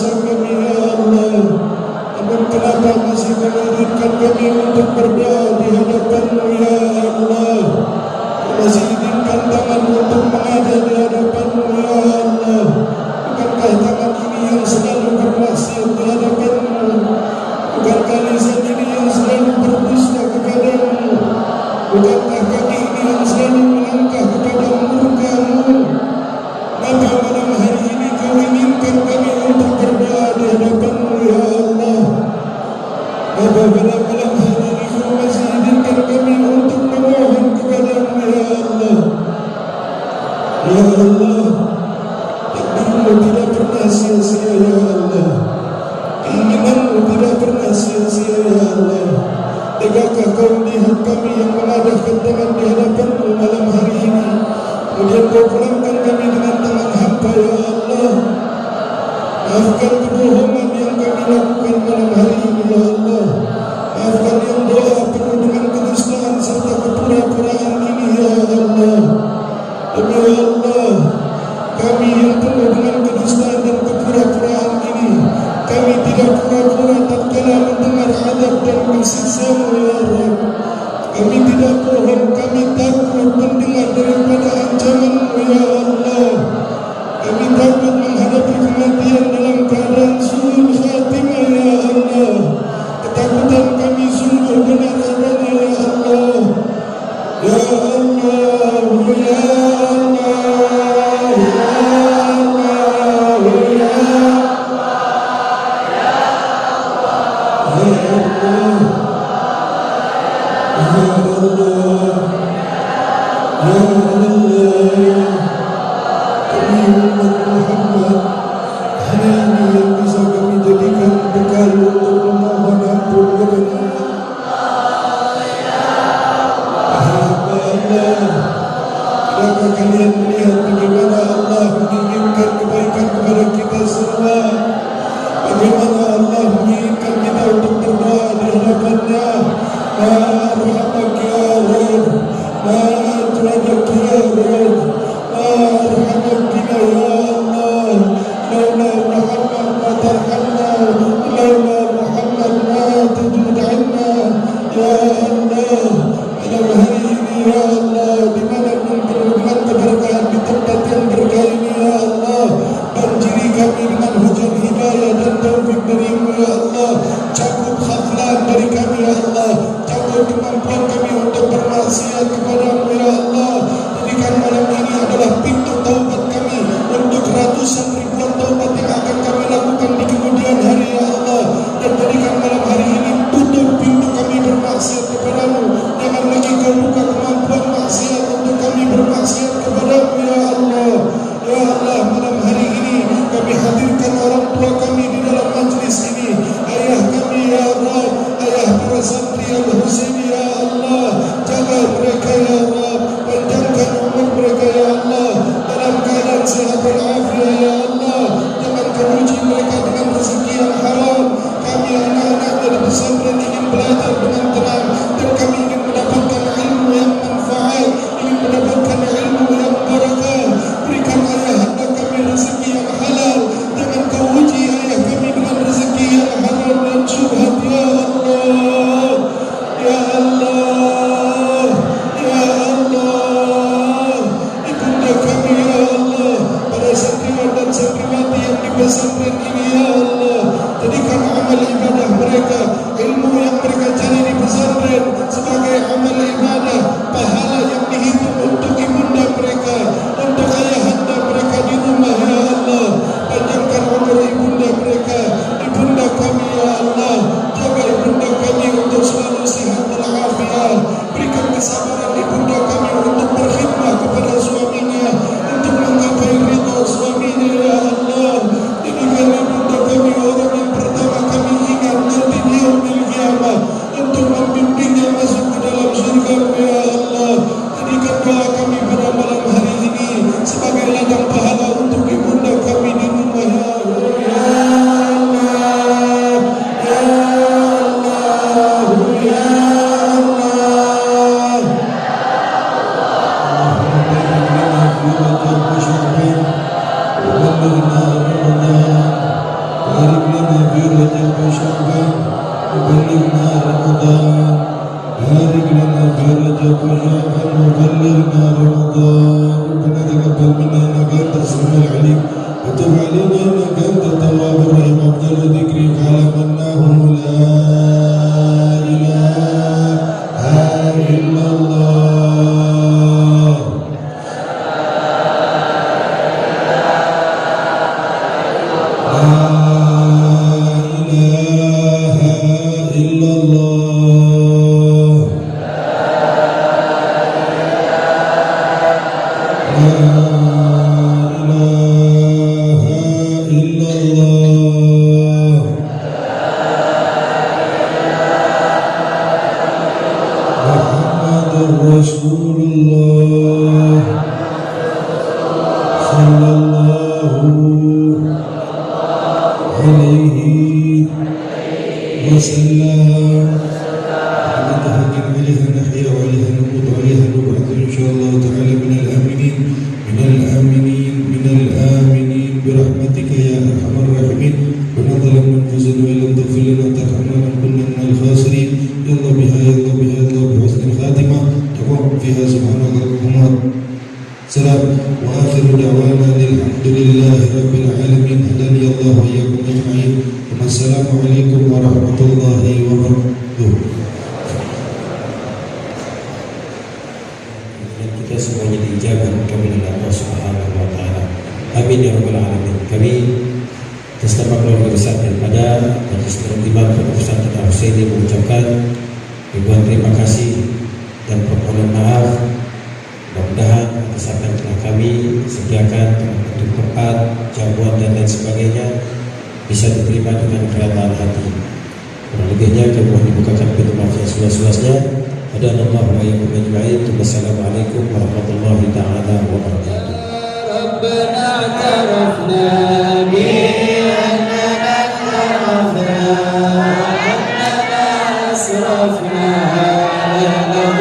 dosa kami ya Allah. Namun kenapa masih kau izinkan kami untuk berdoa di hadapan-Mu ya Allah. Masih izinkan tangan untuk mengajar di hadapan-Mu ya Allah. Bukankah tangan ini yang selalu bermaksiat di hadapan-Mu? Bukankah lisan ini yang selalu berdusta kepada-Mu? Bukankah kaki ini yang selalu melangkah kepada murka-Mu? Maka malam hari ini Kau inginkan kami untuk berdoa di hadapan-Mu ya Allah. Maka pada malam hari ini Kau masih izinkan kami untuk memohon kepada-Mu ya Allah. Ya Allah, takdir-Mu tidak pernah sia-sia ya Allah. Keinginan-Mu tidak pernah sia-sia ya Allah. Tegakkah Kau melihat kami yang mengadahkan tangan di hadapan-Mu malam hari ini, kemudian Kau pulangkan kami dengan tangan hampa ya Allah. Maafkan kebohongan yang kami lakukan malam hari ini ya Allah. Maafkan yang doa penuh dengan kedustaan serta kepura-puraan ini ya Allah. Demi Allah, kami yang penuh dengan kedustaan dan kepura-puraan ini, kami tidak pura-pura tatkala mendengar azab dan siksa-Mu ya Rabb. Kami tidak bohong, kami takut mendengar daripada ancaman-Mu ya Allah. Kami takut menghadapi kematian dalam keadaan suul khatimah ya Allah. Ketakutan kami sungguh benar adanya ya Allah. Ya Allah, ya Allah, ya Allah, ya kalian melihat bagaimana Allah menginginkan kebaikan kepada kita semua, bagaimana Allah menginginkan kita untuk berdoa di hadapan-Nya. Ma'arhamak ya Rabb, ma'adradak ya Rabb, ma'arhamak bina ya Allah. Laula Muhammad ma tarhamna, laula Muhammad ma tujud anna ya Allah. Malam hari ini ya Allah, di mana penuh dengan keberkahan di tempat yang berkah ini ya Allah, banjiri kami dengan hujan hidayah dan taufik dari-Mu ya Allah. Cabut khaflan dari kami ya Allah, cabut kemampuan kami untuk bermaksiat kepada-Mu ya Allah. Jadikan malam ini adalah pintu taubat kami untuk ratusan ribuan taubat yang akan kami lakukan di kemudian hari ya Allah. Dan jadikan malam hari ini tutup pintu kami bermaksiat kepada-Mu. Jangan lagi Kau buka kemampuan maksiat untuk kami bermaksiat kepada-Mu ya Allah. Ya Allah, malam hari ini kami hadirkan orang tua kami di dalam majlis ini. Ayah kami ya Rabb, ayah para santri Al-Husaini ya Allah. Jaga mereka ya Rabb. بارك لنا في رجب وشعبان وبلغنا رمضان بارك لنا في رجب وشعبان وبلغنا رمضان ربنا تقبل منا انك انت السميع العليم وتب علينا انك انت التواب الرحيم افضل ذكرك على مناه لا اله الا الله لا اله الا الله لا إله إلا الله محمد رسول الله صلى الله عليه وسلم عليها نحيا وعليها نموت وعليها نبعث إن شاء الله تعالى من الآمنين برحمتك يا أرحم الراحمين ربنا ظلمنا أنفسنا وإن لم تغفر لنا وترحمنا لنكونن من الخاسرين يلا بها يلا بها يلا بحسن الخاتمة تقوم فيها سبحانك اللهم سلام وآخر دعوانا الحمد لله رب العالمين هداني الله وإياكم أجمعين والسلام عليكم ورحمة الله وبركاته. Kita semuanya dijaga kami oleh Allah Subhanahu wa taala. Amin ya rabbal alamin. Kami atas nama keluarga besar daripada Majelis Nurul Imam Pondok Pesantren Al Husaini mengucapkan ribuan terima kasih dan permohonan maaf. Mudah-mudahan atas apa yang telah kami sediakan untuk tempat, jamuan dan lain sebagainya bisa diterima dengan kerelaan hati. Kurang lebihnya kami mohon dibukakan pintu maaf yang seluas-luasnya. Hadanallahu wa iyyakum ajma'in. Wassalamualaikum warahmatullahi taala wabarakatuh. ربنا اعترفنا بأننا اعترفنا وأننا أسرفنا لقد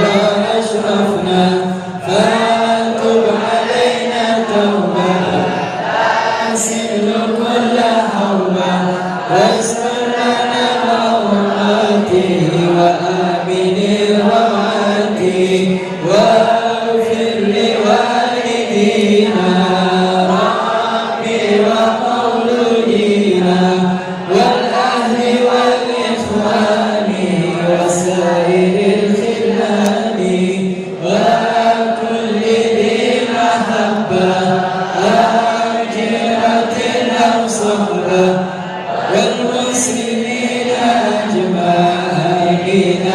أشرفنا فتب علينا توبة تغسل كل حوبة واستر لنا روعاتي وآمن روعاتي واغفر لوالدينا ربي ومولودينا والأهل والإخوان وسائر الخلان وكل ذي محبة آجرة أو صحبة والمسلمين أجمعين